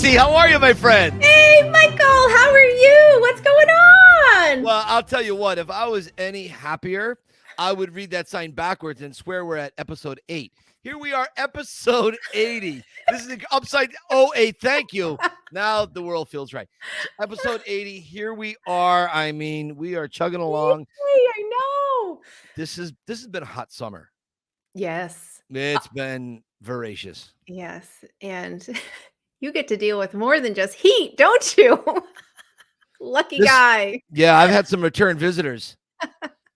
Stacy, how are you, my friend? Hey, Michael, how are you? What's going on? Well, I'll tell you what, if I was any happier, I would read that sign backwards and swear we're at episode 8. Here we are, episode 80. This is the upside 08. Thank you. Now the world feels right. So episode 80, here we are. I mean, we are chugging along. Hey, I know. This has been a hot summer. Yes. It's been voracious. Yes. And you get to deal with more than just heat, don't you? Lucky guy. Yeah, I've had some return visitors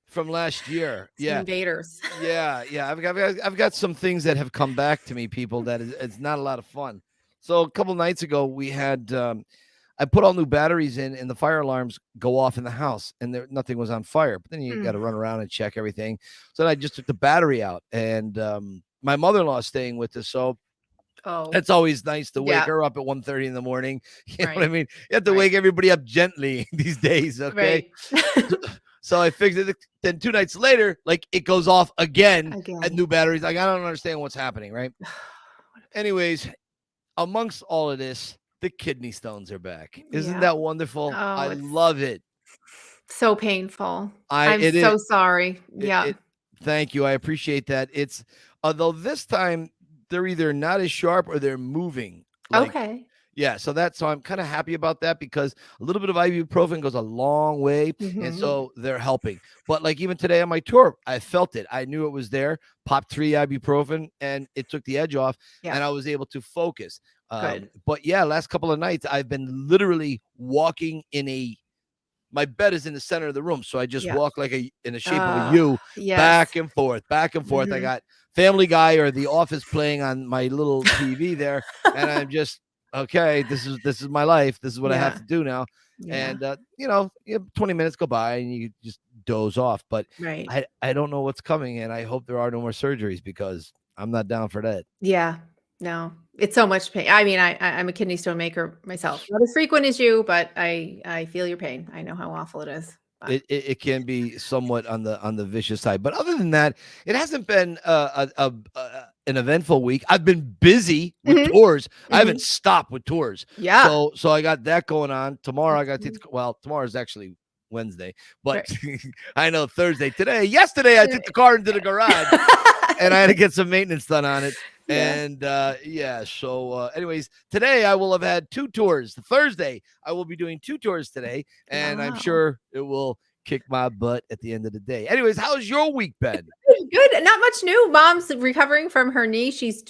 from last year. Some invaders. Yeah. I've got some things that have come back to me, people, that it's not a lot of fun. So a couple nights ago, we had I put all new batteries in, and the fire alarms go off in the house, and nothing was on fire. But then you got to run around and check everything. So then I just took the battery out, and my mother-in-law is staying with us, so it's always nice to wake her up at 1:30 in the morning. You know what I mean? You have to wake everybody up gently these days, okay? Right. So I fixed it. Then 2 nights later, like, it goes off again. At new batteries. Like, I don't understand what's happening, right? Anyways, amongst all of this, the kidney stones are back. Isn't that wonderful? Oh, I love it. So painful. I'm It so is. sorry. Yeah. Thank you. I appreciate that. It's although this time they're either not as sharp or they're moving. Okay. Yeah, so I'm kind of happy about that, because a little bit of ibuprofen goes a long way, and so they're helping. But like even today on my tour, I felt it. I knew it was there. Popped 3 ibuprofen, and it took the edge off, and I was able to focus. Good. But yeah, last couple of nights I've been literally walking my bed is in the center of the room, so I just walk like in the shape of a U, back and forth, back and forth. I got Family Guy or The Office playing on my little TV there, and I'm just okay. This is my life. This is what I have to do now. And 20 minutes go by and you just doze off. But I don't know what's coming, and I hope there are no more surgeries, because I'm not down for that. Yeah. No, it's so much pain. I mean, I'm a kidney stone maker myself. Not as frequent as you, but I feel your pain. I know how awful it is. It can be somewhat on the vicious side, but other than that, it hasn't been an eventful week. I've been busy with tours. I haven't stopped with tours. Yeah. So I got that going on. Tomorrow I got to tomorrow's actually Wednesday, but I know Thursday. Yesterday I took the car into the garage and I had to get some maintenance done on it. And so anyways, today I will have had 2 tours. Thursday I will be doing 2 tours today, and I'm sure it will kick my butt at the end of the day. Anyways, how's your week been? Good. Not much new. Mom's recovering from her knee. She's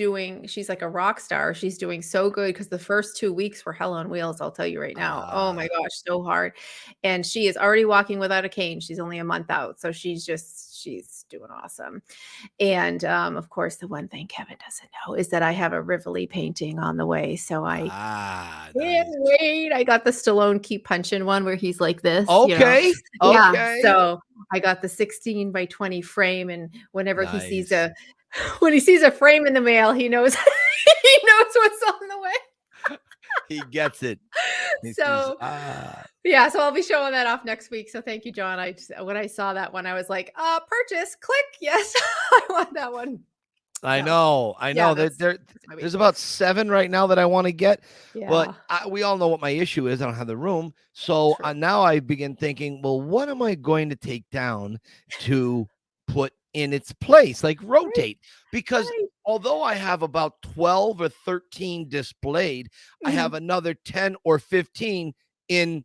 like a rock star. She's doing so good, because the first 2 weeks were hell on wheels. I'll tell you right now. Oh my gosh, so hard. And she is already walking without a cane. She's only a month out. So she's doing awesome. And of course, the one thing Kevin doesn't know is that I have a Rivoli painting on the way. So I can't wait. I got the Stallone Keep Punching one where he's like this. Okay. Yeah. So I got the 16 by 20 frame, and whenever he sees a frame in the mail, he knows what's on the way. He gets it. So I'll be showing that off next week. So thank you, John. When I saw that one, I was like, purchase, click. Yes, I want that one. I know. Yeah, there's about 7 right now that I want to get, Yeah. but we all know what my issue is. I don't have the room. So now I begin thinking, well, what am I going to take down to put in its place, like rotate? Because although I have about 12 or 13 displayed, I have another 10 or 15 in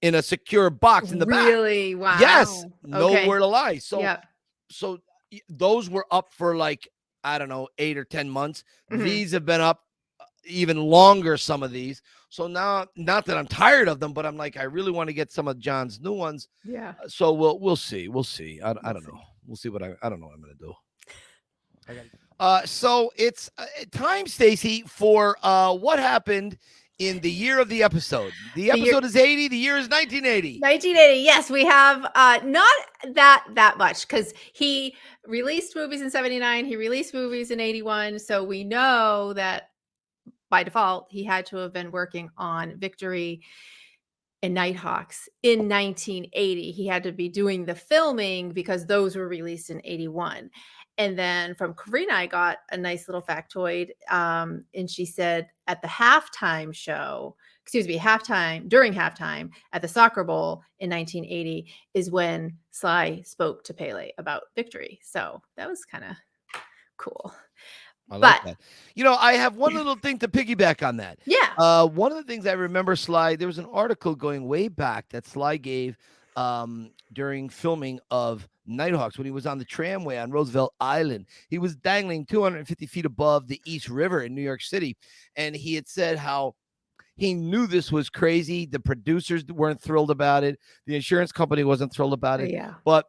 a secure box in the back. Really? Wow. Yes. Nowhere to lie. So those were up for like, I don't know, 8 or 10 months. These have been up even longer, some of these. So now, not that I'm tired of them, but I'm like, I really want to get some of John's new ones. Yeah. So we'll see. I don't know. We'll see what I don't know what I'm going to do. So it's time, Stacy, for what happened in the year of the episode. The episode is 80. The year is 1980. 1980. Yes, we have not that much, because he released movies in 79. He released movies in 81. So we know that by default, he had to have been working on Victory and Nighthawks in 1980. He had to be doing the filming because those were released in 81. And then from Karina, I got a nice little factoid. And she said at the halftime show, during halftime at the Soccer Bowl in 1980 is when Sly spoke to Pele about victory. So that was kind of cool. I like that. I have one little thing to piggyback on that. Yeah. One of the things I remember Sly, there was an article going way back that Sly gave during filming of Nighthawks when he was on the tramway on Roosevelt Island. He was dangling 250 feet above the East River in New York City. And he had said how he knew this was crazy. The producers weren't thrilled about it. The insurance company wasn't thrilled about it. Yeah. But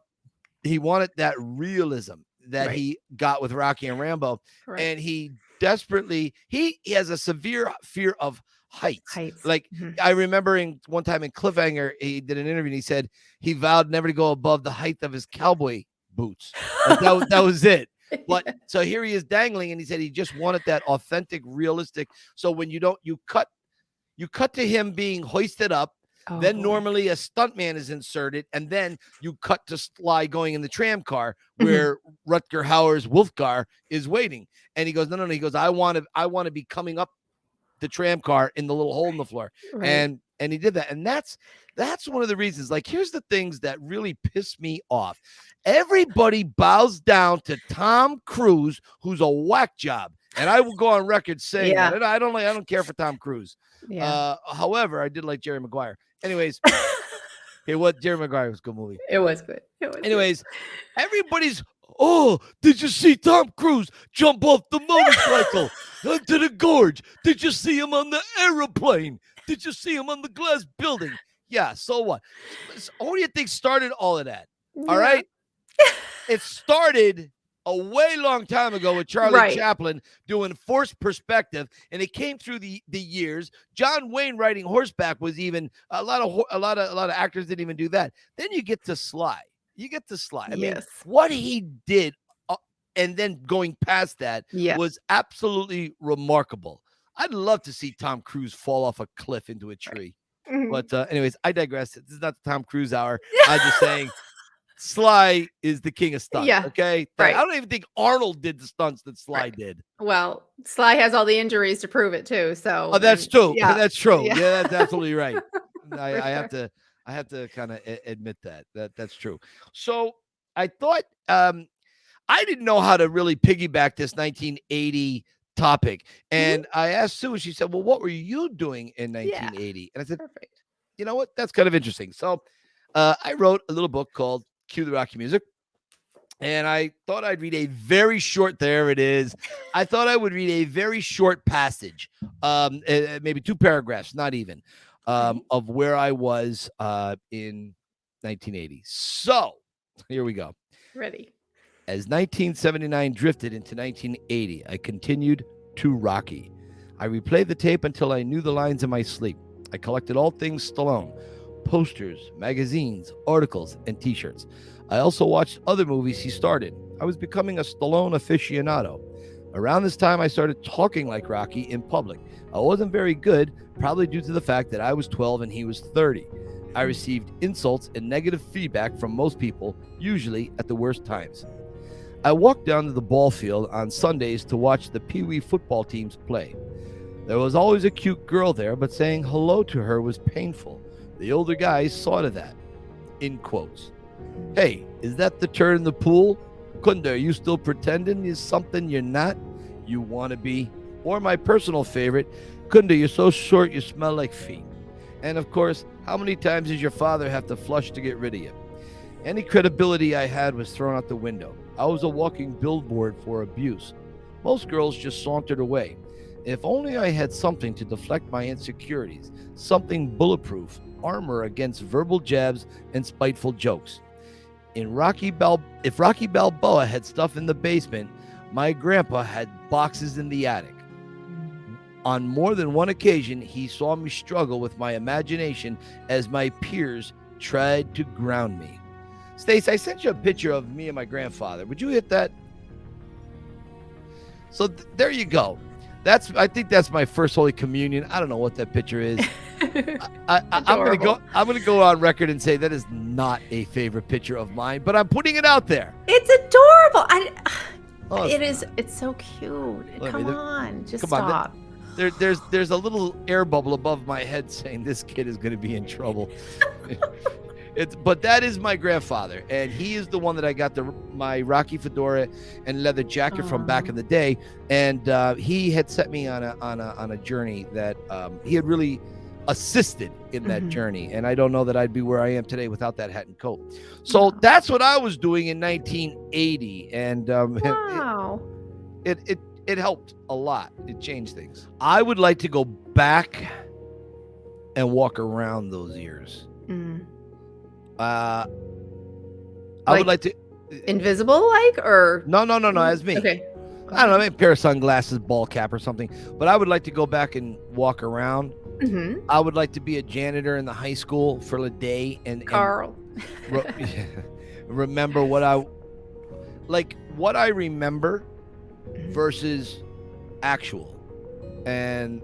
he wanted that realism that he got with Rocky and Rambo. Correct. And he desperately, he has a severe fear of heights. Like I remember one time in Cliffhanger, he did an interview and he said he vowed never to go above the height of his cowboy boots. Like that was it. But so here he is dangling, and he said he just wanted that authentic, realistic. So when you cut to him being hoisted up. Then normally a stuntman is inserted, and then you cut to Sly going in the tram car where Rutger Hauer's Wolfgar is waiting. And he goes, no. He goes, I want to be coming up the tram car in the little hole in the floor. Right. And he did that. And that's one of the reasons. Like, here's the things that really piss me off. Everybody bows down to Tom Cruise, who's a whack job. And I will go on record saying that. I don't care for Tom Cruise. Yeah. However, I did like Jerry Maguire. Anyways, Jerry Maguire was a good movie. It was good. Anyways, everybody's, did you see Tom Cruise jump off the motorcycle into the gorge? Did you see him on the airplane? Did you see him on the glass building? Yeah, so what? What do you think started all of that? Yeah. All right? It started a way long time ago with Charlie Chaplin doing forced perspective, and it came through the years. John Wayne riding horseback was even a lot of actors didn't even do that. Then you get to Sly. I mean, what he did, and then going past that was absolutely remarkable. I'd love to see Tom Cruise fall off a cliff into a tree. But anyways, I digress. This is not the Tom Cruise hour. I'm just saying. Sly is the king of stunts. Yeah. Okay. Right. I don't even think Arnold did the stunts that Sly did. Well, Sly has all the injuries to prove it too. So that's true. Yeah. That's true. Yeah, that's absolutely right. I have to kind of admit that's true. So I thought I didn't know how to really piggyback this 1980 topic. And I asked Sue, and she said, well, what were you doing in 1980? And I said, perfect. You know what? That's kind of interesting. So I wrote a little book called Cue the Rocky Music. And I thought I'd read a very short, there it is. I thought I would read a very short passage, maybe 2 paragraphs, not even, of where I was in 1980. So here we go. Ready. As 1979 drifted into 1980, I continued to Rocky. I replayed the tape until I knew the lines in my sleep. I collected all things Stallone. Posters, magazines, articles, and t-shirts. I also watched other movies he starred in. I was becoming a Stallone aficionado. Around this time, I started talking like Rocky in public. I wasn't very good, probably due to the fact that I was 12 and he was 30. I received insults and negative feedback from most people, usually at the worst times. I walked down to the ball field on Sundays to watch the Pee Wee football teams play. There was always a cute girl there, but saying hello to her was painful. The older guys saw to that, in quotes. Hey, is that the turd in the pool? Kunda, are you still pretending you're something you're not? You want to be? Or my personal favorite, Kunda, you're so short you smell like feet. And of course, how many times does your father have to flush to get rid of you? Any credibility I had was thrown out the window. I was a walking billboard for abuse. Most girls just sauntered away. If only I had something to deflect my insecurities, something bulletproof, armor against verbal jabs and spiteful jokes. If Rocky Balboa had stuff in the basement, my grandpa had boxes in the attic. On more than one occasion, he saw me struggle with my imagination as my peers tried to ground me. Stace, I sent you a picture of me and my grandfather. Would you hit that? So there you go. I think that's my first Holy Communion. I don't know what that picture is. I'm gonna go on record and say that is not a favorite picture of mine, but I'm putting it out there. It's adorable. It is. It's so cute. Come on, just stop. There's a little air bubble above my head saying this kid is going to be in trouble. But that is my grandfather, and he is the one that I got my Rocky Fedora and leather jacket from back in the day, and he had set me on a journey that he had really assisted in that journey, and I don't know that I'd be where I am today without that hat and coat. So that's what I was doing in 1980, and wow, it helped a lot. It changed things. I would like to go back and walk around those years. I would like to invisible, or no, as me. Okay. I don't know, maybe a pair of sunglasses, ball cap or something. But I would like to go back and walk around. I would like to be a janitor in the high school for a day and Carl. Remember what I remember versus actual. And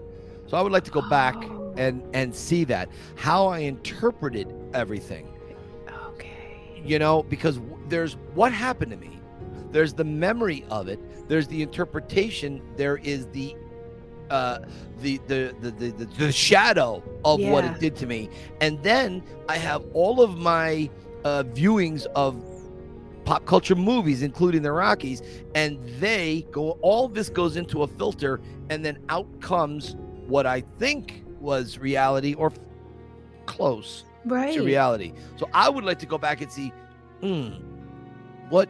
so I would like to go back and see that, how I interpreted everything. Because there's what happened to me. There's the memory of it. There's the interpretation. There is the shadow of what it did to me. And then I have all of my viewings of pop culture movies, including the Rockies, and all this goes into a filter, and then out comes what I think was reality or close to reality. So I would like to go back and see, what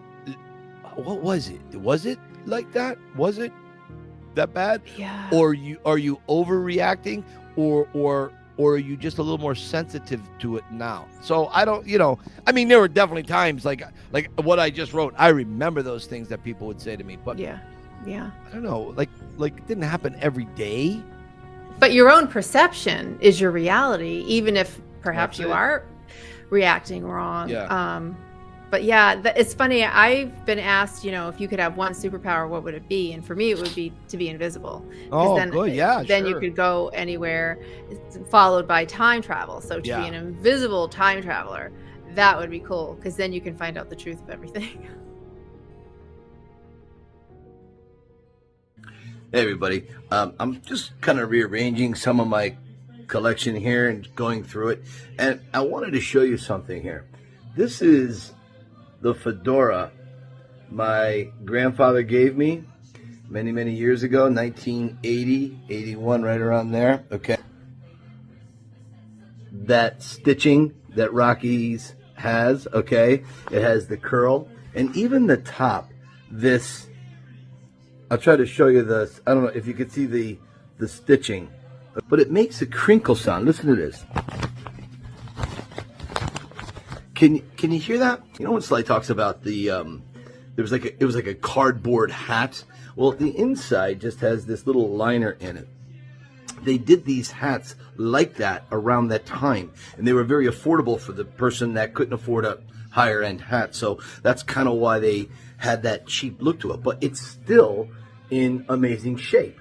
was it? Was it like that? Was it that bad? Yeah. Or are you overreacting, or are you just a little more sensitive to it now? So I don't, there were definitely times like what I just wrote. I remember those things that people would say to me, but yeah, I don't know, like it didn't happen every day. But your own perception is your reality, even if perhaps you are reacting wrong. But it's funny. I've been asked, if you could have one superpower, what would it be? And for me, it would be to be invisible. Good. Yeah, then you could go anywhere, followed by time travel. So to be an invisible time traveler, that would be cool, because then you can find out the truth of everything. Hey everybody, I'm just kind of rearranging some of my collection here and going through it, and I wanted to show you something here. This is the fedora my grandfather gave me many years ago, 1980, 81, right around there. Okay, that stitching that Rocky's has, okay, it has the curl, and even the top, this, I'll try to show you this. I don't know if you can see the stitching, but it makes a crinkle sound. Listen to this. Can you hear that? You know when Sly talks about the it was like a cardboard hat. Well, the inside just has this little liner in it. They did these hats like that around that time, and they were very affordable for the person that couldn't afford a higher end hat. So that's kind of why they had that cheap look to it, but it's still in amazing shape.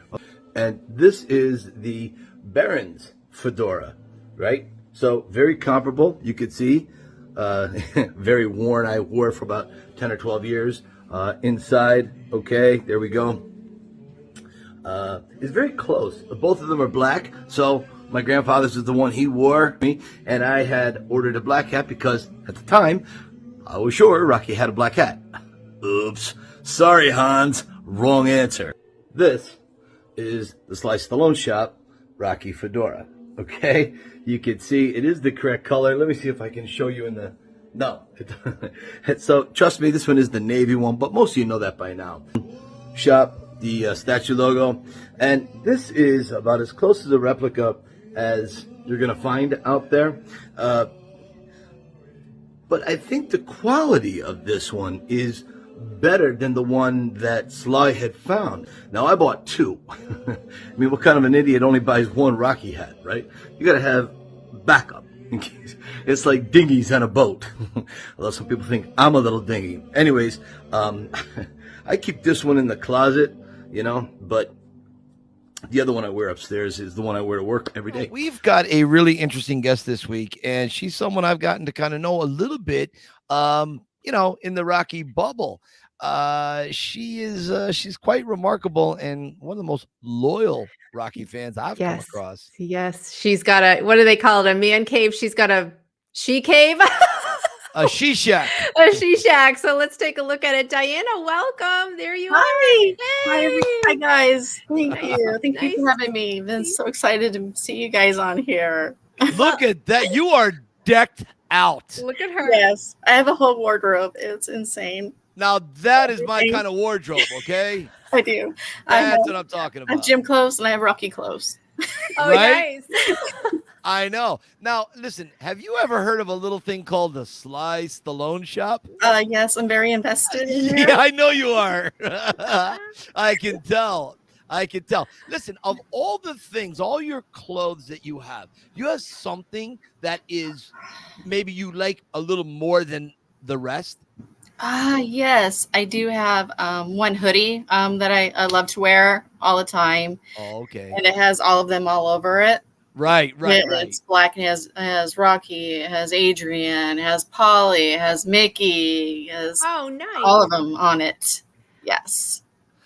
And this is the Baron's fedora, right? So very comparable. You could see very worn. I wore it for about 10 or 12 years. Inside, okay, there we go. It's very close. Both of them are black. So my grandfather's is the one he wore me, and I had ordered a black hat because at the time I was sure Rocky had a black hat. Oops. Sorry, Hans. Wrong answer. This is the Sly Stallone Shop Rocky Fedora. Okay? You can see it is the correct color. Let me see if I can show you in the... No. So, trust me, this one is the navy one, but most of you know that by now. Shop, the statue logo. And this is about as close to a replica as you're going to find out there. But I think the quality of this one is better than the one that Sly had found. Now, I bought two. I mean, what kind of an idiot only buys one Rocky hat, right? You got to have backup. It's like dinghies on a boat. Although some people think I'm a little dinghy. Anyways, I keep this one in the closet, but The other one I wear upstairs is the one I wear to work every day. We've got a really interesting guest this week, and she's someone I've gotten to kind of know a little bit, in the Rocky bubble. She's quite remarkable and one of the most loyal Rocky fans I've come across. Yes. She's got what do they call it? A man cave. She's got a she cave. A she shack. A she shack. So let's take a look at it. Diana, welcome. There you are. Hey. Hi, guys. Thank you. Thank you for having me. I've been so excited to see you guys on here. Look at that. You are decked out. Look at her. Yes. I have a whole wardrobe. It's insane. Now that is my kind of wardrobe, okay? I do. That's what I'm talking about. I have gym clothes and I have Rocky clothes. Oh, right? Nice. I know. Now, listen, have you ever heard of a little thing called the Sly Stallone Shop? Yes, I'm very invested in it. Yeah, I know you are. I can tell. Listen, of all the things, all your clothes that you have something that is maybe you like a little more than the rest? Yes, I do have one hoodie that I love to wear all the time. Oh, okay. And it has all of them all over it. Right. It's black. It has Rocky, it has Adrian, it has Polly, it has Mickey, it has nice. all of them on it. Yes.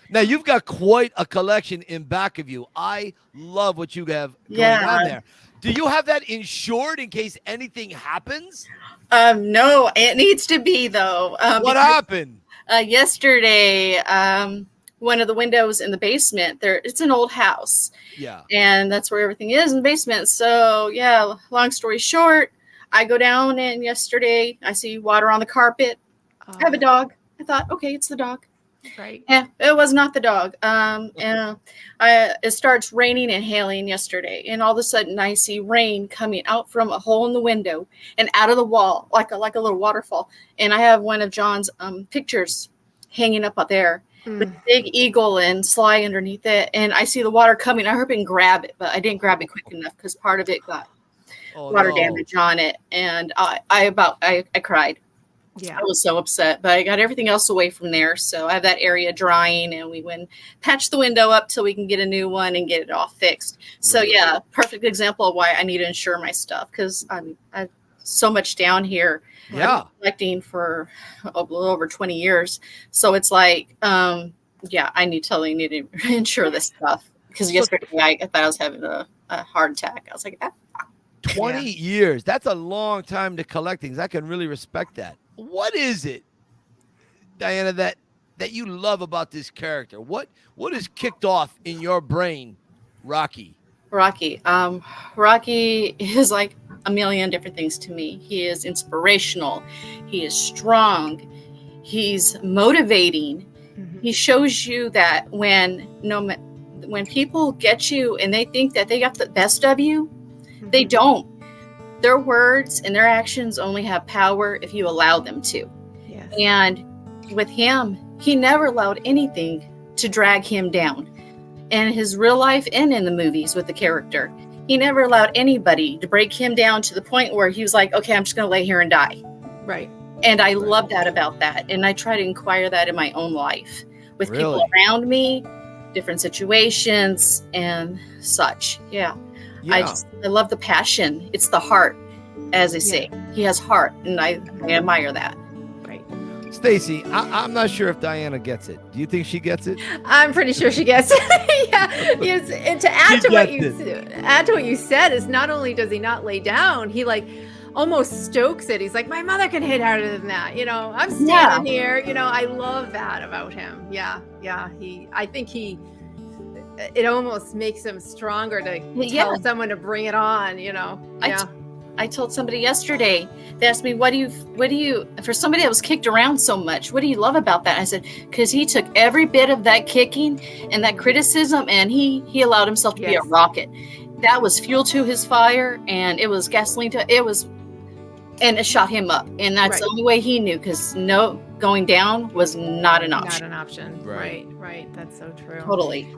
Now you've got quite a collection in back of you. I love what you have going on there. Do you have that insured in case anything happens? No, it needs to be though. What happened? Yesterday, one of the windows in the basement, it's an old house. Yeah. And that's where everything is in the basement. So yeah, long story short, I go down and yesterday I see water on the carpet. I have a dog. I thought, okay, it's the dog. Right. Yeah, it was not the dog. And it starts raining and hailing yesterday, and all of a sudden I see rain coming out from a hole in the window and out of the wall, like a little waterfall. And I have one of John's pictures hanging up there with a big eagle and Sly underneath it. And I see the water coming. I hurt and grab it, but I didn't grab it quick enough because part of it got water damage on it. And I cried. Yeah, I was so upset, but I got everything else away from there. So I have that area drying, and we went patch the window up till we can get a new one and get it all fixed. So yeah, perfect example of why I need to insure my stuff, because I've so much down here. Yeah, I've been collecting for a little over 20 years. So it's like, I totally need to insure this stuff, because yesterday I thought I was having a heart attack. I was like, 20 years. That's a long time to collect things. I can really respect that. What is it, Diana, that you love about this character? What is kicked off in your brain, Rocky? Rocky is like a million different things to me. He is inspirational. He is strong. He's motivating. Mm-hmm. He shows you that when people get you and they think that they got the best of you, mm-hmm. they don't. Their words and their actions only have power if you allow them to. Yes. And with him, he never allowed anything to drag him down. In his real life and in the movies with the character, he never allowed anybody to break him down to the point where he was like, okay, I'm just going to lay here and die. Right. And I love that about that. And I try to inquire that in my own life with people around me, different situations and such. Yeah. I love the passion. It's the heart, as they say. He has heart, and I admire that. Right. Stacy, I'm not sure if Diana gets it. Do you think she gets it? I'm pretty sure she gets it. Yes. And to add to what you said is, not only does he not lay down, he like almost stokes it. He's like, my mother can hit harder than that. I'm standing here. I love that about him. Yeah. I think it almost makes him stronger to tell someone to bring it on, I told somebody yesterday, they asked me, what do you, for somebody that was kicked around so much, what do you love about that? I said, because he took every bit of that kicking and that criticism, and he allowed himself to be a rocket. That was fuel to his fire, and it was gasoline and it shot him up. And that's the only way he knew, because going down was not an option. Not an option. Right. That's so true. Totally.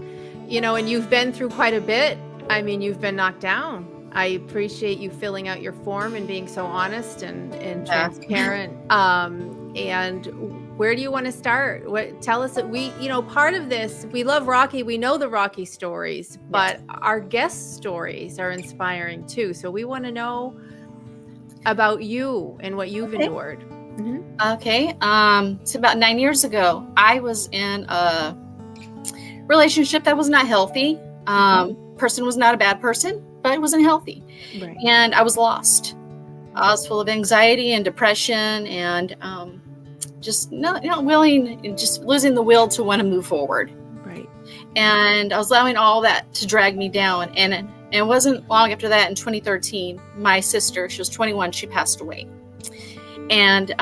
And you've been through quite a bit. I mean, you've been knocked down. I appreciate you filling out your form and being so honest and transparent. And where do you want to start? Tell us that part of this, we love Rocky. We know the Rocky stories, but our guest stories are inspiring too. So we want to know about you and what you've endured. Okay. So about 9 years ago, I was in a relationship that was not healthy. Person was not a bad person, but it wasn't healthy. Right. And I was lost. I was full of anxiety and depression, and just not willing, and just losing the will to want to move forward. Right. And I was allowing all that to drag me down. And it wasn't long after that, in 2013, my sister, she was 21, she passed away. And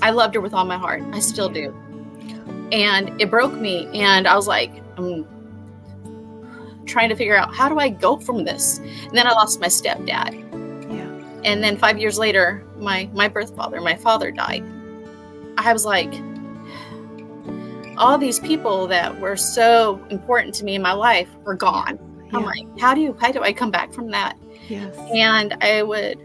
I loved her with all my heart. I still do. And it broke me. And I was like, I'm trying to figure out, how do I go from this? And then I lost my stepdad. Yeah. And then 5 years later, my birth father, my father, died. I was like, all these people that were so important to me in my life were gone. Yeah. I'm like, how do I come back from that? Yes. And I would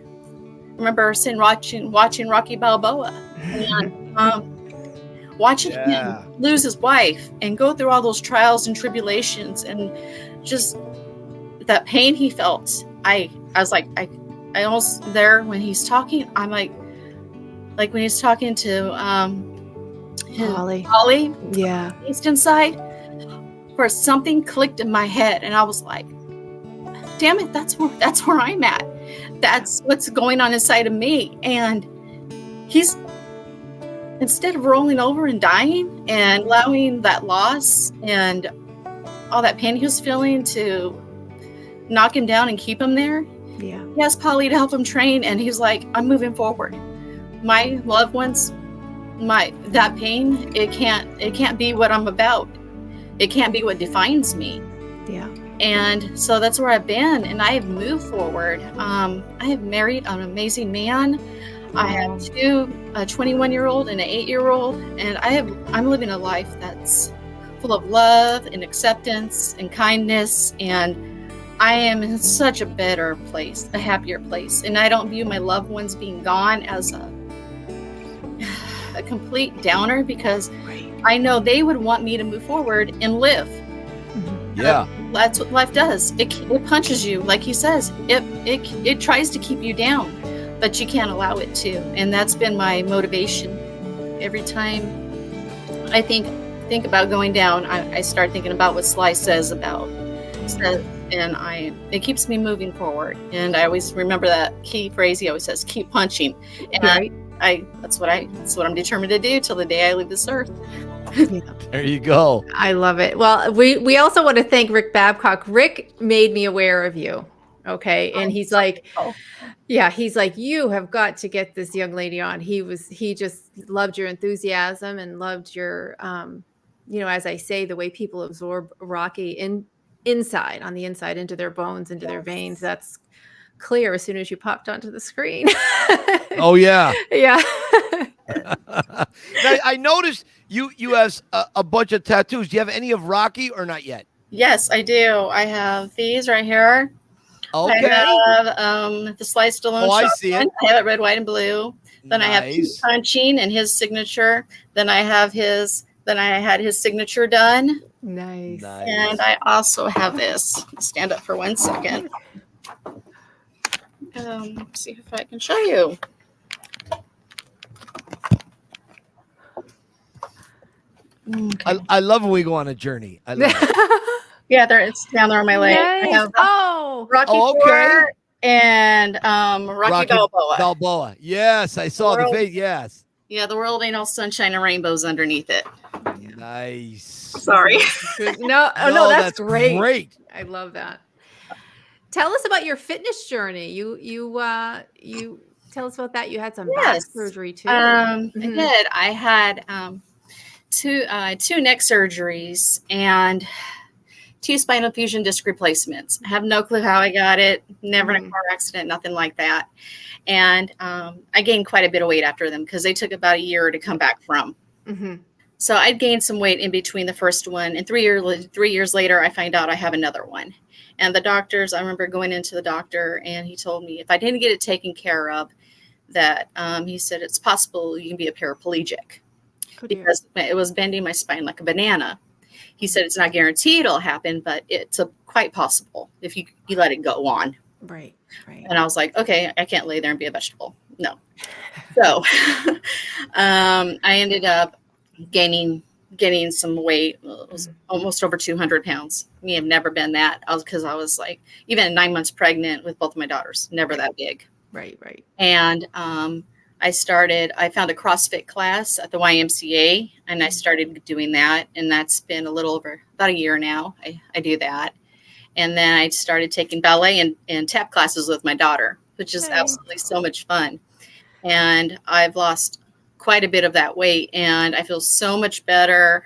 remember watching Rocky Balboa, and watching him lose his wife and go through all those trials and tribulations, and just that pain he felt. I was like, I almost there when he's talking. I'm like when he's talking to Holly, yeah, East inside, where something clicked in my head, and I was like, damn it, that's where I'm at. That's what's going on inside of me. And he's, instead of rolling over and dying and allowing that loss and all that pain he was feeling to knock him down and keep him there, he asked Polly to help him train. And he's like, I'm moving forward. My loved ones, that pain, it can't be what I'm about. It can't be what defines me. Yeah. And so that's where I've been, and I have moved forward. I have married an amazing man. I have two, a 21-year-old and an 8-year-old, and I'm living a life that's full of love and acceptance and kindness, and I am in such a better place, a happier place. And I don't view my loved ones being gone as a complete downer, because I know they would want me to move forward and live. Yeah. That's what life does. It punches you, like he says. It tries to keep you down, but you can't allow it to. And that's been my motivation. Every time I think about going down, I start thinking about what Sly says, and it keeps me moving forward. And I always remember that key phrase he always says: keep punching. And that's what I'm determined to do till the day I leave this earth. There you go. I love it. Well, we also want to thank Rick Babcock. Rick made me aware of you. Okay. And he's like, you have got to get this young lady on. He just loved your enthusiasm and loved your, as I say, the way people absorb Rocky on the inside, into their bones, into their veins. That's clear as soon as you popped onto the screen. Oh yeah. Yeah. I noticed you have a bunch of tattoos. Do you have any of Rocky or not yet? Yes, I do. I have these right here. Okay. I have the Sly Stallone Shop. I see it. I have it red, white, and blue. Then I have Keep Punching and his signature. Then I had his signature done. Nice. And I also have this. Stand up for 1 second. See if I can show you. Okay. I love when we go on a journey. I love it. Yeah, it's down there on my leg. Nice. I have Rocky Fedora and Rocky Balboa. Yes, I saw the face. Yes. Yeah, the world ain't all sunshine and rainbows underneath it. Nice. Sorry. No, that's great. Great. I love that. Tell us about your fitness journey. You tell us about that. You had some back surgery too. I did. I had two neck surgeries and 2 spinal fusion disc replacements. I have no clue how I got it. Never in a car accident, nothing like that. And I gained quite a bit of weight after them because they took about a year to come back from. Mm-hmm. So I'd gained some weight in between the first one, and 3 years later, I find out I have another one. And the doctors, I remember going into the doctor, and he told me if I didn't get it taken care of, that he said it's possible you can be a paraplegic because it was bending my spine like a banana. He said it's not guaranteed it'll happen, but it's quite possible if you let it go on. Right. And I was like, okay, I can't lay there and be a vegetable. No. So I ended up gaining some weight. It was almost over 200 pounds. Me have never been that. Because I was like, even 9 months pregnant with both of my daughters, never that big. Right. And I found a CrossFit class at the YMCA, and I started doing that. And that's been a little over about a year now. I do that. And then I started taking ballet and tap classes with my daughter, which is absolutely so much fun. And I've lost quite a bit of that weight, and I feel so much better.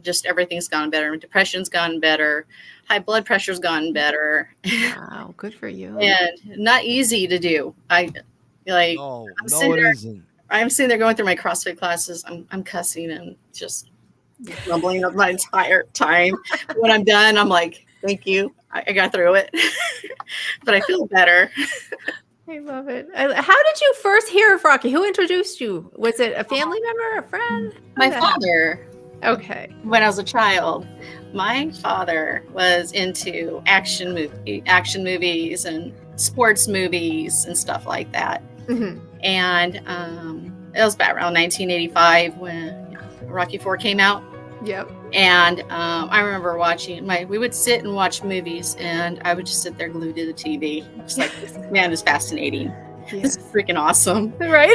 Just everything's gone better. My depression's gone better. High blood pressure's gone better. Wow, good for you. And not easy to do. I'm sitting there going through my CrossFit classes. I'm cussing and just grumbling of my entire time. When I'm done, I'm like, thank you. I got through it. But I feel better. I love it. How did you first hear of Rocky? Who introduced you? Was it a family member, a friend? My father. Okay. When I was a child, my father was into action movies and sports movies and stuff like that. Mm-hmm. And it was about around 1985 when Rocky IV came out. Yep. And I remember watching we would sit and watch movies, and I would just sit there glued to the TV. Just like, this man is fascinating. Yes. This is freaking awesome. Right.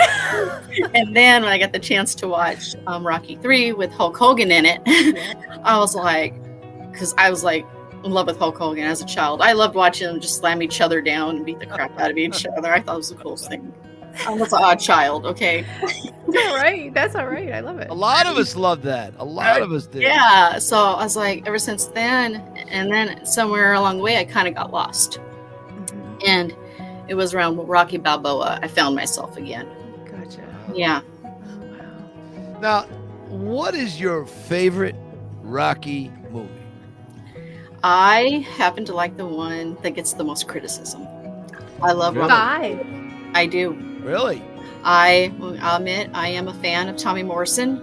And then when I got the chance to watch Rocky III with Hulk Hogan in it, I was like, because I was like in love with Hulk Hogan as a child. I loved watching them just slam each other down and beat the crap out of each other. I thought it was the coolest thing. I was an odd child, okay? That's all right. I love it. A lot of us love that. A lot of us did. Yeah. So I was like, ever since then, and then somewhere along the way, I kind of got lost. Mm-hmm. And it was around Rocky Balboa I found myself again. Gotcha. Yeah. Oh, wow. Now, what is your favorite Rocky movie? I happen to like the one that gets the most criticism. I love Really? Rocky. I do. Really? I'll admit I am a fan of Tommy Morrison.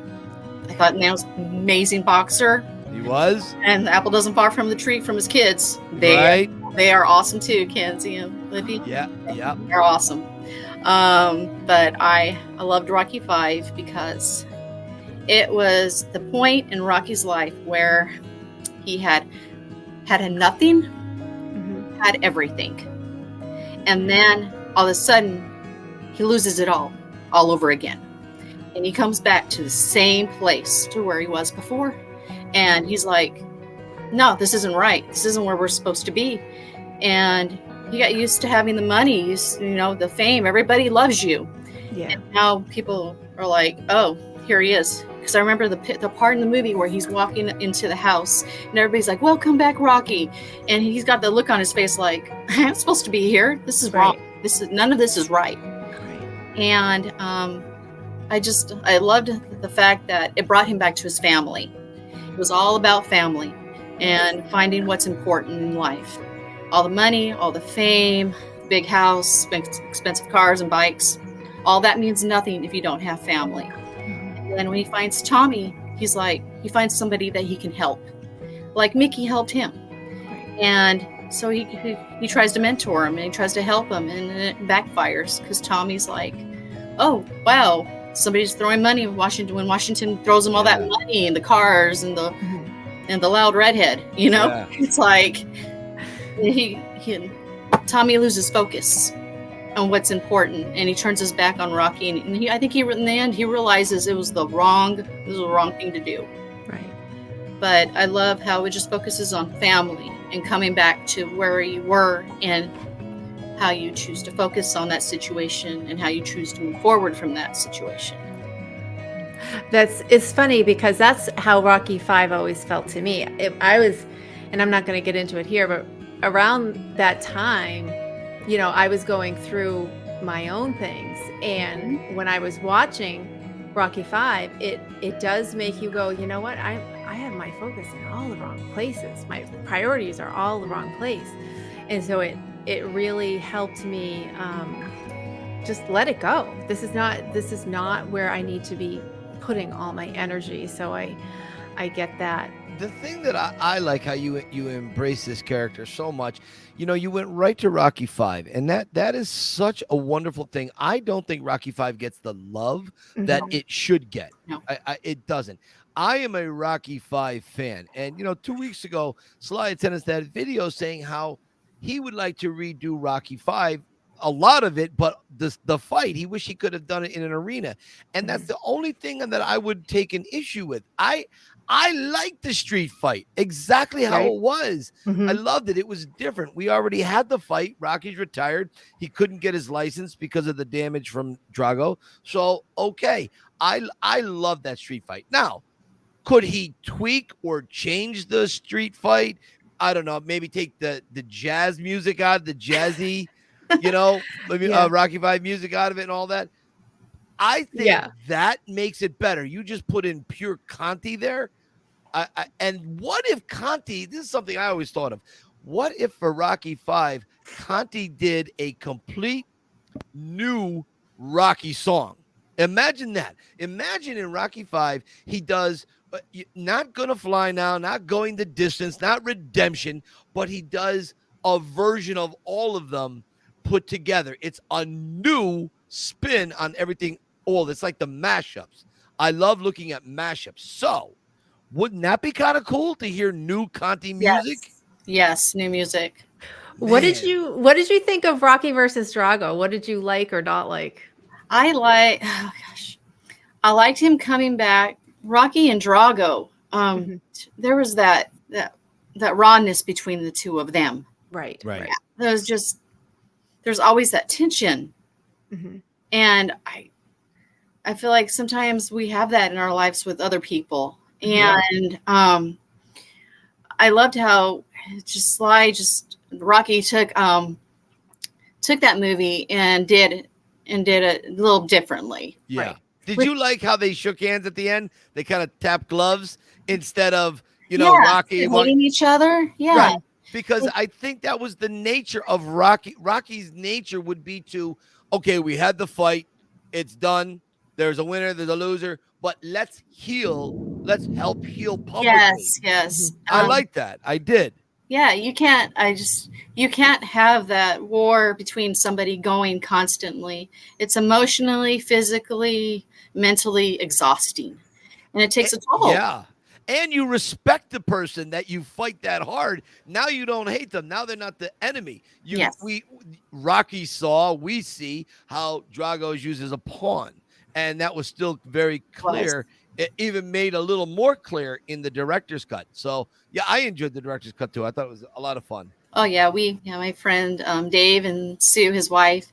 I thought he was an amazing boxer. He was? And the apple doesn't fall from the tree from his kids. They are awesome too, Kenzie and Libby. Yeah. They're awesome. But I loved Rocky V because it was the point in Rocky's life where he had nothing, had everything. And then all of a sudden, he loses it all over again. And he comes back to the same place to where he was before. And he's like, no, this isn't right. This isn't where we're supposed to be. And he got used to having the money, the fame. Everybody loves you. Yeah. And now people are like, oh, here he is. Because I remember the part in the movie where he's walking into the house and everybody's like, welcome back, Rocky. And he's got the look on his face like, I'm supposed to be here. This is wrong. None of this is right. And I loved the fact that it brought him back to his family. It was all about family and finding what's important in life. All the money, all the fame, big house, expensive cars and bikes, all that means nothing if you don't have family. And then when he finds Tommy, he finds somebody that he can help. Like Mickey helped him. And so he tries to mentor him and he tries to help him, and it backfires because Tommy's like, oh, wow, somebody's throwing money when Washington throws him all that money and the cars and the loud redhead, It's like Tommy loses focus on what's important, and he turns his back on Rocky, and I think in the end he realizes it was the wrong thing to do. Right. But I love how it just focuses on family and coming back to where you were and how you choose to focus on that situation and how you choose to move forward from that situation. It's funny because that's how Rocky V always felt to me. And I'm not going to get into it here, but around that time, I was going through my own things. And when I was watching Rocky V, it does make you go, you know what? I have my focus in all the wrong places. My priorities are all the wrong place. And so it really helped me just let it go. This is not where I need to be putting all my energy. So I get that. The thing that I like how you embrace this character so much, you went right to Rocky 5, and that is such a wonderful thing. I don't think Rocky 5 gets the love that it should get. No. It doesn't. I am a Rocky 5 fan, and 2 weeks ago, Sly had sent us that video saying how he would like to redo Rocky 5. A lot of it, but the fight, he wished he could have done it in an arena, and that's the only thing that I would take an issue with. I like the street fight exactly how it was. I loved it. It was different. We already had the fight. Rocky's retired. He couldn't get his license because of the damage from Drago. So okay, I love that street fight. Now, could he tweak or change the street fight? I don't know. Maybe take the jazz music out, the jazzy. Maybe Rocky 5 music out of it and all that. I think that makes it better. You just put in pure Conti there. And what if Conti, this is something I always thought of. What if for Rocky 5, Conti did a complete new Rocky song? Imagine that. Imagine in Rocky 5, he does Not Gonna Fly Now, Not Going the Distance, not Redemption, but he does a version of all of them put together. It's a new spin on everything old. It's like the mashups. I love looking at mashups. So wouldn't that be kind of cool to hear new Conti music? Yes, new music. Man. What did you think of Rocky versus Drago? What did you like or not like? I liked him coming back. Rocky and Drago. There was that rawness between the two of them. Right. There's always that tension. And I feel like sometimes we have that in our lives with other people. And I loved how Rocky took that movie and did it a little differently. Yeah. Right. Did you like how they shook hands at the end? They kind of tapped gloves instead of, Rocky hating each other. Yeah. Right. Because I think that was the nature of Rocky. Rocky's nature would be to, okay, we had the fight. It's done. There's a winner. There's a loser. But let's heal. Let's help heal publicly. Yes. I like that. I did. Yeah, you can't have that war between somebody going constantly. It's emotionally, physically, mentally exhausting. And it takes a toll. Yeah. And you respect the person that you fight that hard. Now you don't hate them. Now they're not the enemy. Rocky we see how Drago is used as a pawn. And that was still very clear. It even made a little more clear in the director's cut. So, yeah, I enjoyed the director's cut, too. I thought it was a lot of fun. Oh, yeah. My friend Dave and Sue, his wife,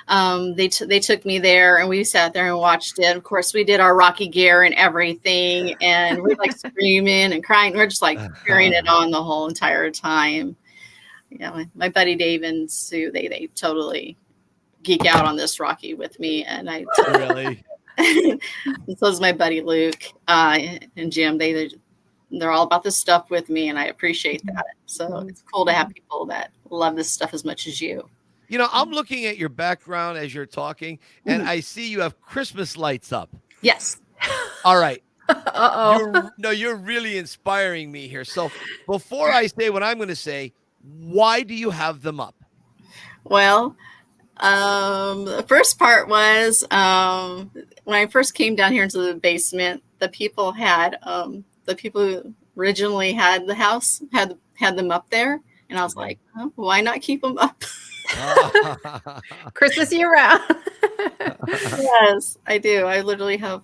they took me there and we sat there and watched it. Of course, we did our Rocky gear and everything. And we're like screaming and crying. We're just like cheering it on the whole entire time. Yeah, my buddy Dave and Sue, they totally geek out on this Rocky with me. And I really. And so is my buddy Luke and Jim. They're all about this stuff with me, and I appreciate that. So it's cool to have people that love this stuff as much as you. I'm looking at your background as you're talking, and I see you have Christmas lights up. Yes. All right. Uh-oh. You're really inspiring me here. So before I say what I'm going to say, why do you have them up? Well, the first part was when I first came down here into the basement, the people who originally had the house had them up there, and I was like, why not keep them up? Christmas year round. Yes, I do. I literally have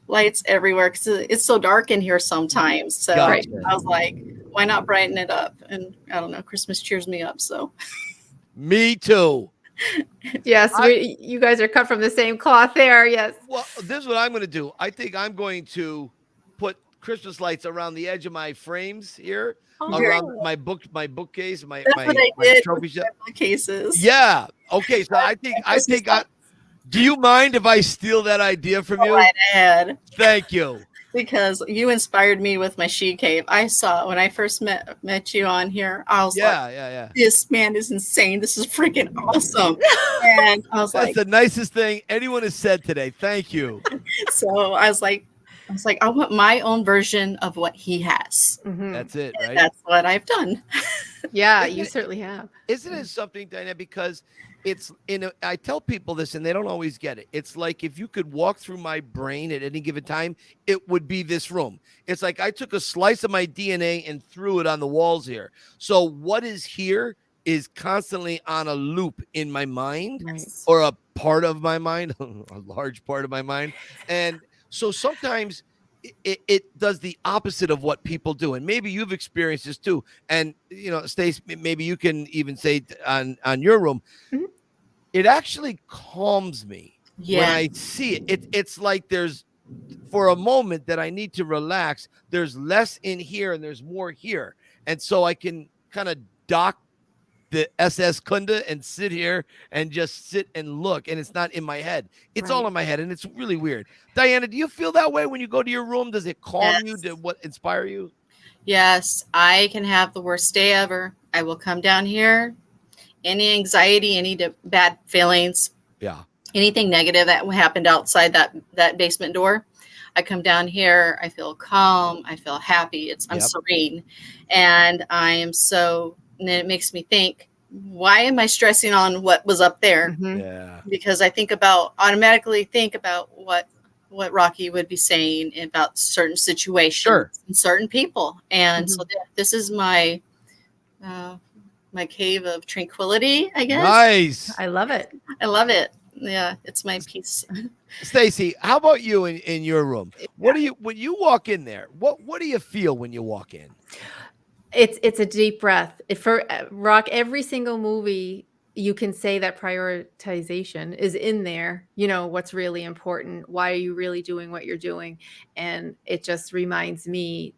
lights everywhere because it's so dark in here sometimes. So I was like, why not brighten it up? And I don't know, Christmas cheers me up. So me too. Yes, you guys are cut from the same cloth there. Yes. Well, this is what I'm going to do. I think I'm going to put Christmas lights around the edge of my frames here, around my bookcase, my trophy shelf. Cases. Yeah. Okay. So I think. Do you mind if I steal that idea from you? Go right ahead. Thank you. because you inspired me with my she cave. I saw when I first met you on here. I was like, this man is insane. This is freaking awesome. And I was that's the nicest thing anyone has said today. Thank you. So I was like, I want my own version of what he has. Mm-hmm. That's it, right? That's what I've done. Yeah, you certainly have. Isn't it something, Diana? Because it's I tell people this and they don't always get it. It's like if you could walk through my brain at any given time, it would be this room. It's like I took a slice of my DNA and threw it on the walls here. So what is here is constantly on a loop in my mind, or a part of my mind, a large part of my mind. And so sometimes it does the opposite of what people do. And maybe you've experienced this too. And, Stace, maybe you can even say on your room, mm-hmm. It actually calms me when I see it. It's like there's, for a moment that I need to relax, there's less in here and there's more here. And so I can kind of dock the SS Kunda and sit here and just sit and look, and it's not in my head. It's all in my head, and it's really weird. Diana, do you feel that way when you go to your room? Does it calm you? Inspire you? Yes, I can have the worst day ever. I will come down here. Any anxiety, any bad feelings, anything negative that happened outside that basement door, I come down here. I feel calm. I feel happy. I'm serene, and I am so. And it makes me think, why am I stressing on what was up there? Mm-hmm. Yeah. Because I automatically think about what Rocky would be saying about certain situations and certain people. And so this is my my cave of tranquility, I guess. Nice. I love it. I love it. Yeah, it's my peace. Stacy, how about you in your room? What do you, when you walk in there, what do you feel when you walk in? It's a deep breath. For Rock, every single movie, you can say that prioritization is in there. What's really important. Why are you really doing what you're doing? And it just reminds me,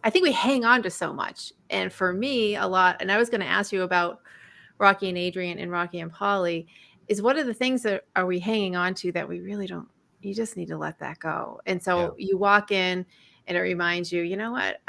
I think we hang on to so much. And for me, a lot, and I was going to ask you about Rocky and Adrian and Rocky and Polly, is what are the things that are we hanging on to that we really don't, you just need to let that go. And so you walk in and it reminds you, you know what,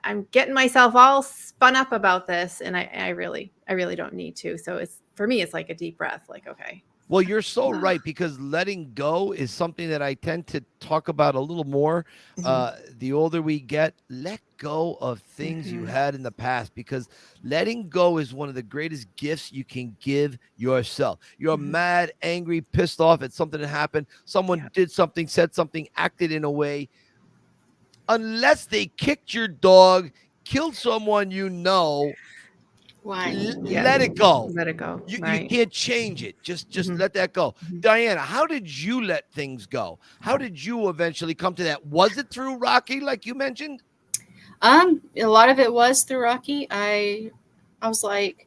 I'm getting myself all spun up about this, and I really don't need to. So for me, it's like a deep breath, like, okay. Well, you're so right, because letting go is something that I tend to talk about a little more. The older we get, let go of things you had in the past, because letting go is one of the greatest gifts you can give yourself. You're mad, angry, pissed off at something that happened. Someone did something, said something, acted in a way. Unless they kicked your dog, killed someone, let it go. Let it go. You can't change it. Just let that go. Diana, how did you let things go? How did you eventually come to that? Was it through Rocky, like you mentioned? A lot of it was through Rocky. I was like,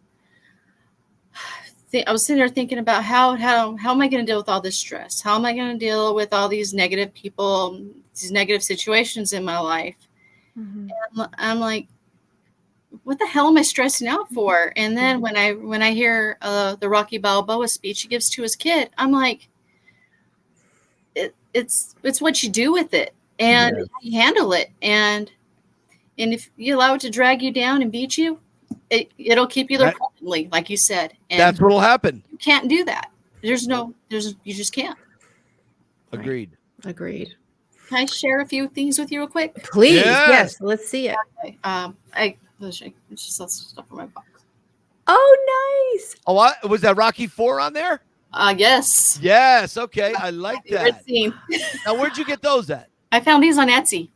I was sitting there thinking about how am I going to deal with all this stress? How am I going to deal with all these negative people, these negative situations in my life? And I'm like, what the hell am I stressing out for? And then when I hear the Rocky Balboa speech he gives to his kid, I'm like, it's what you do with it and how you handle it. And if you allow it to drag you down and beat you, it'll keep you there permanently, like you said. And that's what'll happen. You can't do that. You just can't. Agreed. Agreed. Can I share a few things with you real quick? Please. Yes. Let's see it. Okay. It's just lots of stuff in my box. Oh, nice. Oh, was that Rocky 4 on there? Yes. Yes. Okay. I like that. Scene. Now, where'd you get those at? I found these on Etsy.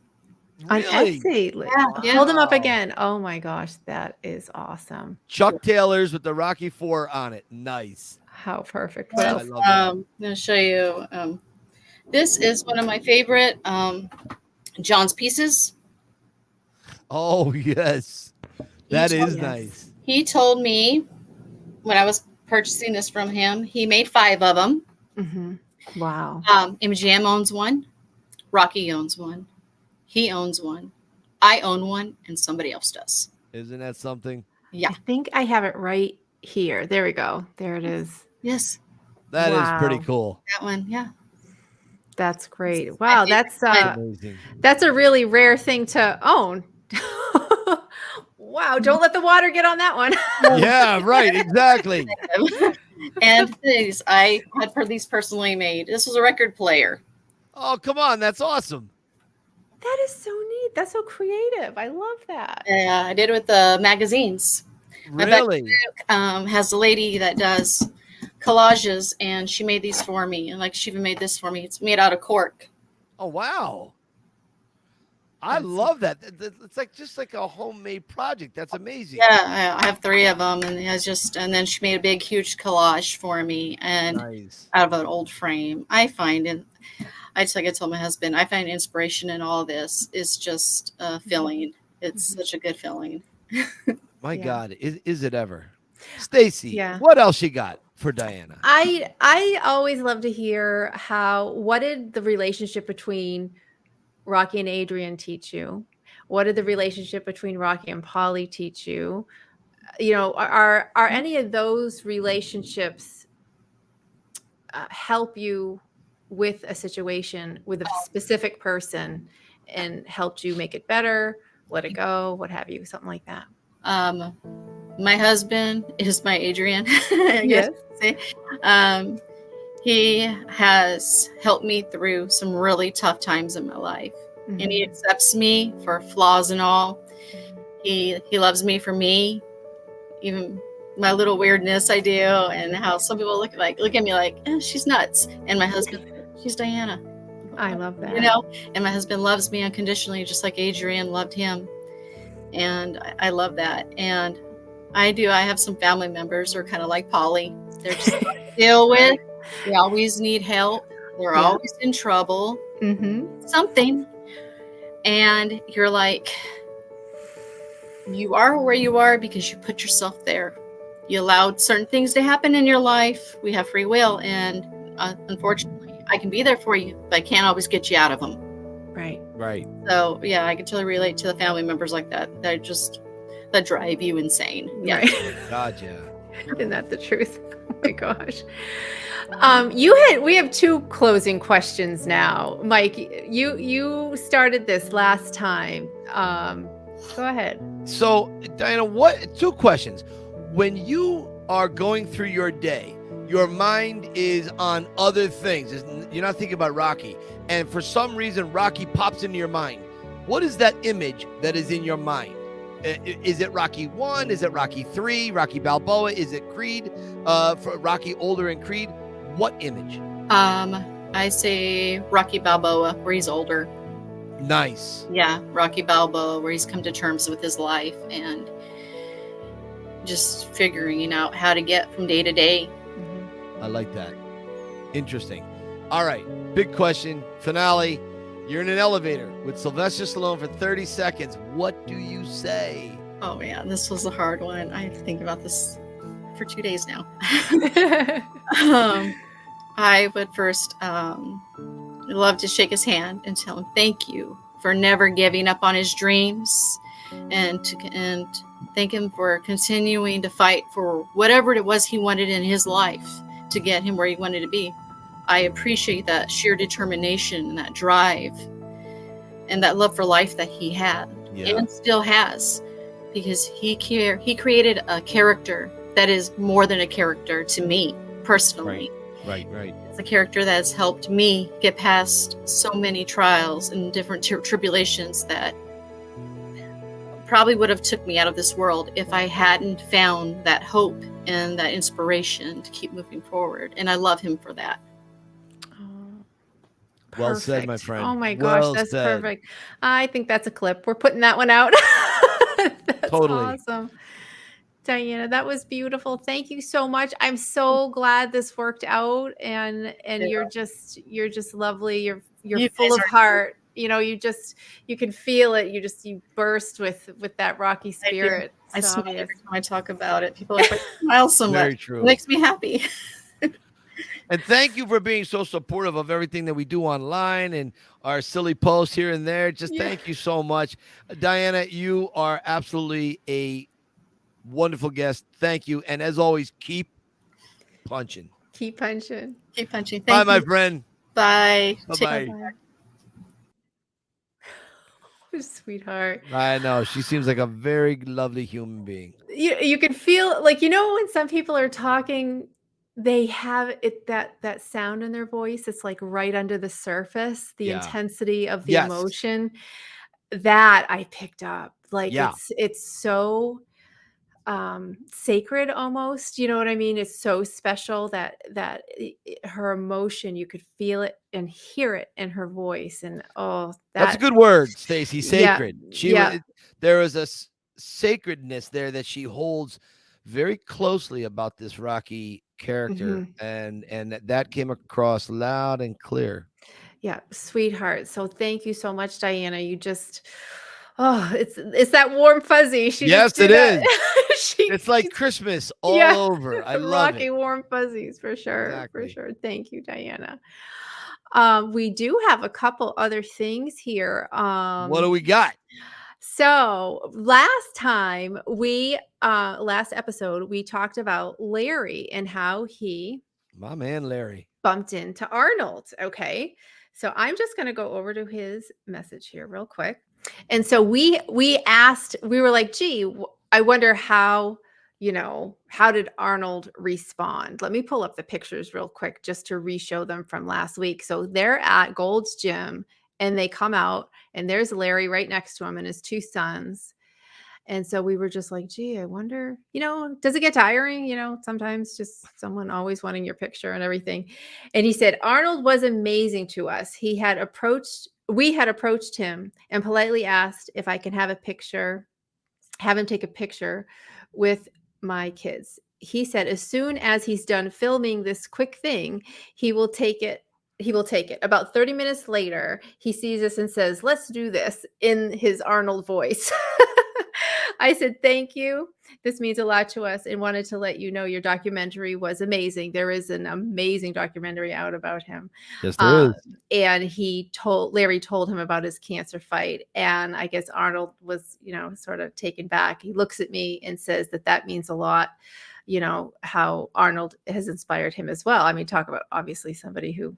On Etsy. Yeah. Hold them up again. Oh my gosh, that is awesome. Chuck Taylor's with the Rocky 4 on it. Nice. How perfect. I love that. I'm going to show you. This is one of my favorite John's pieces. Oh, yes. That is nice. He told me when I was purchasing this from him, he made 5 of them. Wow. MGM owns one. Rocky owns one. He owns one. I own one, and somebody else does. Isn't that something? Yeah. I think I have it right here. There we go. There it is. Yes. That is pretty cool. That one, yeah. That's great. Wow, that's amazing. That's a really rare thing to own. Wow, don't let the water get on that one. Yeah, right, exactly. And these I had these personally made. This was a record player. Oh, come on, that's awesome. That is so neat. That's so creative. I love that. Yeah, I did it with the magazines. Really? My has a lady that does collages, and she made these for me. And like, she even made this for me. It's made out of cork. Oh, wow. I love that. It's like just like a homemade project. That's amazing. Yeah, I have 3 of them, and and then she made a big, huge collage for me, and out of an old frame. I find, and I told my husband, I find inspiration in all this. It's just a feeling. It's such a good feeling. My God, is it ever? Stacy, what else you got for Diana? I always love to hear what did the relationship between Rocky and Adrian teach you? What did the relationship between Rocky and Polly teach you? You know, are any of those relationships help you with a situation with a specific person and helped you make it better, let it go, what have you, something like that? My husband is my Adrian. I guess you say. He has helped me through some really tough times in my life. And he accepts me for flaws and all. He loves me for me, even my little weirdness I do, and how some people look at me like, she's nuts. And my husband, she's Diana. I love that. You know, and my husband loves me unconditionally, just like Adrian loved him. And I love that. And I have some family members who are kind of like Polly. They're just hard to deal with. They always need help. They're always in trouble. Something. And you're like, you are where you are because you put yourself there. You allowed certain things to happen in your life. We have free will. And unfortunately, I can be there for you, but I can't always get you out of them. Right. So, yeah, I can totally relate to the family members like that. That drive you insane. Yeah. Right. God, yeah. Isn't that the truth? Oh my gosh. We have 2 closing questions now. Mike, you started this last time. Go ahead. So, Diana, 2 questions. When you are going through your day, your mind is on other things. You're not thinking about Rocky. And for some reason, Rocky pops into your mind. What is that image that is in your mind? Is it Rocky 1? Is it Rocky 3? Rocky Balboa? Is it Creed? For Rocky older and Creed? What image? I say Rocky Balboa, where he's older. Nice. Yeah, Rocky Balboa, where he's come to terms with his life and just figuring out how to get from day to day. I like that. Interesting. All right, big question, finale. You're in an elevator with Sylvester Stallone for 30 seconds. What do you say? Oh, man, this was a hard one. I have to think about this for 2 days now. I would first love to shake his hand and tell him thank you for never giving up on his dreams, and thank him for continuing to fight for whatever it was he wanted in his life to get him where he wanted to be. I appreciate that sheer determination and that drive and that love for life that he had and still has, because he created a character that is more than a character to me personally. Right. It's a character that has helped me get past so many trials and different tribulations that probably would have took me out of this world if I hadn't found that hope and that inspiration to keep moving forward. And I love him for that. Well said, my friend. Oh my gosh, that's perfect. I think that's a clip. We're putting that one out. That's totally awesome. Diana, that was beautiful. Thank you so much. I'm so glad this worked out, and you're just lovely. You're full of heart. You know, you can feel it. You burst with that Rocky spirit. I smile every time I talk about it. People are like, smile so much. Very true. It makes me happy. And thank you for being so supportive of everything that we do online and our silly posts here and there. Thank you so much. Diana, you are absolutely a wonderful guest. Thank you. And as always, keep punching. Keep punching. Keep punching. Bye, my friend. Bye. Bye-bye. Sweetheart. I know. She seems like a very lovely human being. You can feel like, when some people are talking, they have that sound in their voice. It's like right under the surface, the intensity of the emotion that I picked up. Like it's so sacred almost, you know what I mean? It's so special that her emotion, you could feel it and hear it in her voice. And that's a good word, Stacy. Sacred. Yeah. There is a sacredness there that she holds very closely about this Rocky character, and that came across loud and clear. Yeah, sweetheart. So thank you so much, Diana. You just it's that warm fuzzy. She yes, it is. It's like she's, Christmas all over. I love Rocky it. Warm fuzzies for sure. Exactly. For sure. Thank you, Diana. We do have a couple other things here. What do we got? So last episode, we talked about Larry and how he my man Larry bumped into Arnold. Okay. So I'm just going to go over to his message here real quick. And so we were like, gee, I wonder how did Arnold respond? Let me pull up the pictures real quick just to re-show them from last week. So they're at Gold's Gym and they come out and there's Larry right next to him and his two sons. And so we were just like, gee, I wonder, does it get tiring? Sometimes just someone always wanting your picture and everything. And he said, Arnold was amazing to us. We had approached him and politely asked if I can have him take a picture with my kids. He said, as soon as he's done filming this quick thing, he will take it. About 30 minutes later, he sees us and says, let's do this in his Arnold voice. I said, thank you. This means a lot to us and wanted to let you know your documentary was amazing. There is an amazing documentary out about him. Yes, there is. And Larry told him about his cancer fight. And I guess Arnold was, sort of taken back. He looks at me and says that means a lot, how Arnold has inspired him as well. I mean, talk about obviously somebody who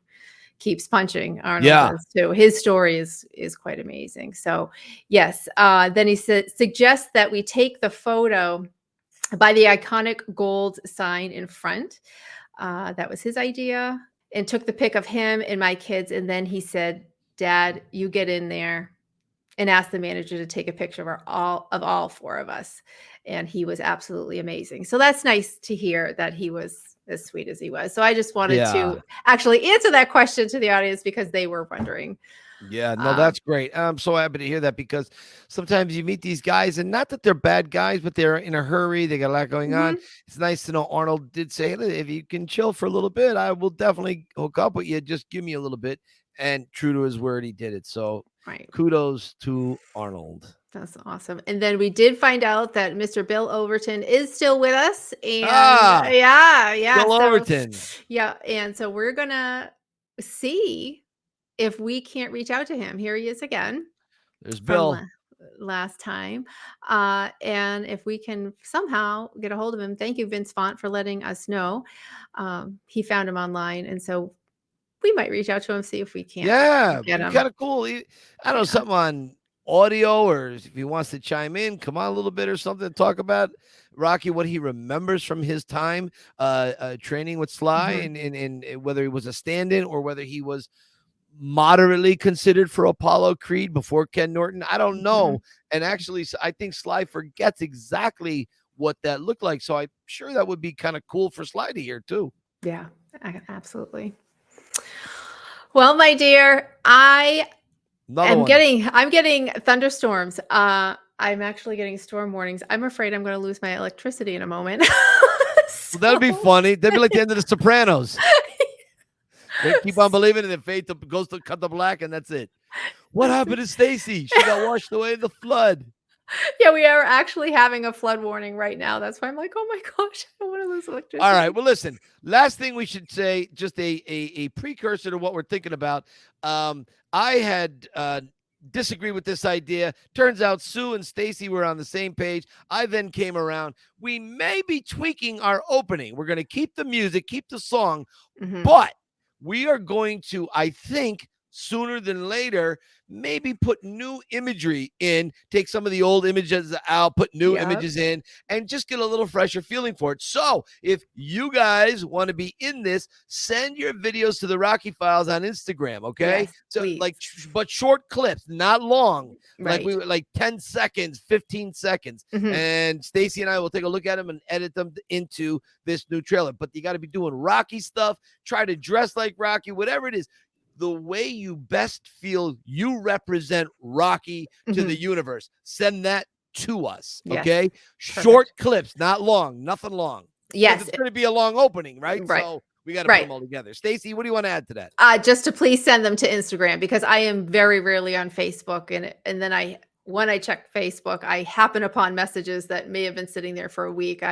keeps punching. Arnold does too. His story is quite amazing. So yes. Then he suggests that we take the photo by the iconic gold sign in front. That was his idea, and took the pic of him and my kids. And then he said, Dad, you get in there and ask the manager to take a picture of all four of us. And he was absolutely amazing. So that's nice to hear that he was as sweet as he was. So I just wanted to actually answer that question to the audience because they were wondering. Yeah, no, that's great. I'm so happy to hear that because sometimes you meet these guys and not that they're bad guys, but they're in a hurry. They got a lot going on. It's nice to know Arnold did say, hey, if you can chill for a little bit, I will definitely hook up with you. Just give me a little bit. And true to his word, he did it. So kudos to Arnold. That's awesome. And then we did find out that Mr. Bill Overton is still with us. And Bill Overton. Yeah. And so we're going to see if we can't reach out to him. Here he is again. There's Bill. Last time. And if we can somehow get a hold of him, thank you, Vince Font, for letting us know. He found him online. And so we might reach out to him, see if we can. Yeah. Kind of cool. I don't know, something on audio, or if he wants to chime in, come on a little bit or something, talk about Rocky, what he remembers from his time training with Sly, and whether he was a stand-in or whether he was moderately considered for Apollo Creed before Ken Norton. I don't know. And actually, I think Sly forgets exactly what that looked like. So I'm sure that would be kind of cool for Sly to hear too. Yeah, absolutely. Well, my dear, I'm getting thunderstorms. I'm actually getting storm warnings. I'm afraid I'm going to lose my electricity in a moment. Well, that'd be funny. That'd be like the end of The Sopranos. They keep on believing, and then fate goes to cut the black, and that's it. What happened to Stacy? She got washed away in the flood. Yeah, we are actually having a flood warning right now. That's why I'm like, oh my gosh, I don't want to lose electricity. All right. Well, listen, last thing we should say, just a precursor to what we're thinking about. I had disagreed with this idea. Turns out Sue and Stacy were on the same page. I then came around. We may be tweaking our opening. We're going to keep the music, keep the song, but we are going to, I think, sooner than later, maybe put new imagery in, take some of the old images out, put new images in, and just get a little fresher feeling for it. So if you guys want to be in this, send your videos to the Rocky Files on Instagram, okay? Yes, so please. like, but short clips, not long. Right. Like 10 seconds, 15 seconds. And Stacy and I will take a look at them and edit them into this new trailer. But you got to be doing Rocky stuff, try to dress like Rocky, whatever it is. The way you best feel you represent Rocky to the universe. Send that to us, okay? Yes. Short clips, not long, nothing long. Yes. It's going to be a long opening, right? So we got to put them all together. Stacy, what do you want to add to that? Just to please send them to Instagram, because I am very rarely on Facebook. And then when I check Facebook, I happen upon messages that may have been sitting there for a week.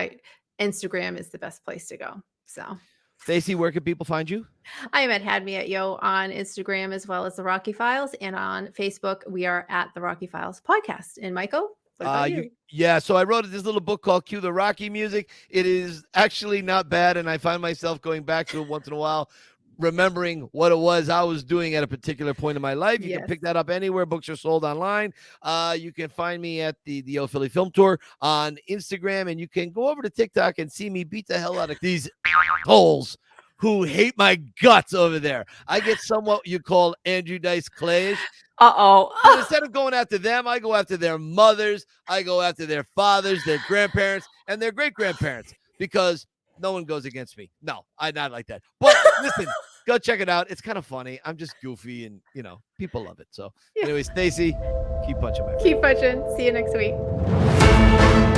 Instagram is the best place to go. So Stacy, where can people find you? I am at Had Me at Yo on Instagram, as well as the Rocky Files, and on Facebook we are at the Rocky Files podcast. And Michael, what about you? Yeah, so I wrote this little book called Cue the Rocky Music. It is actually not bad, and I find myself going back to it once in a while, remembering what it was I was doing at a particular point in my life. You can pick that up anywhere books are sold online. You can find me at the Yo Philly Film Tour on Instagram, and you can go over to TikTok and see me beat the hell out of these holes who hate my guts over there. I get somewhat you call Andrew Dice Clayish. But instead of going after them, I go after their mothers, I go after their fathers, their grandparents, and their great-grandparents, because no one goes against me. No, I'm not like that. But listen, go check it out. It's kind of funny. I'm just goofy, and, people love it. So anyway, Stacy, keep punching, my friend. Keep punching. See you next week.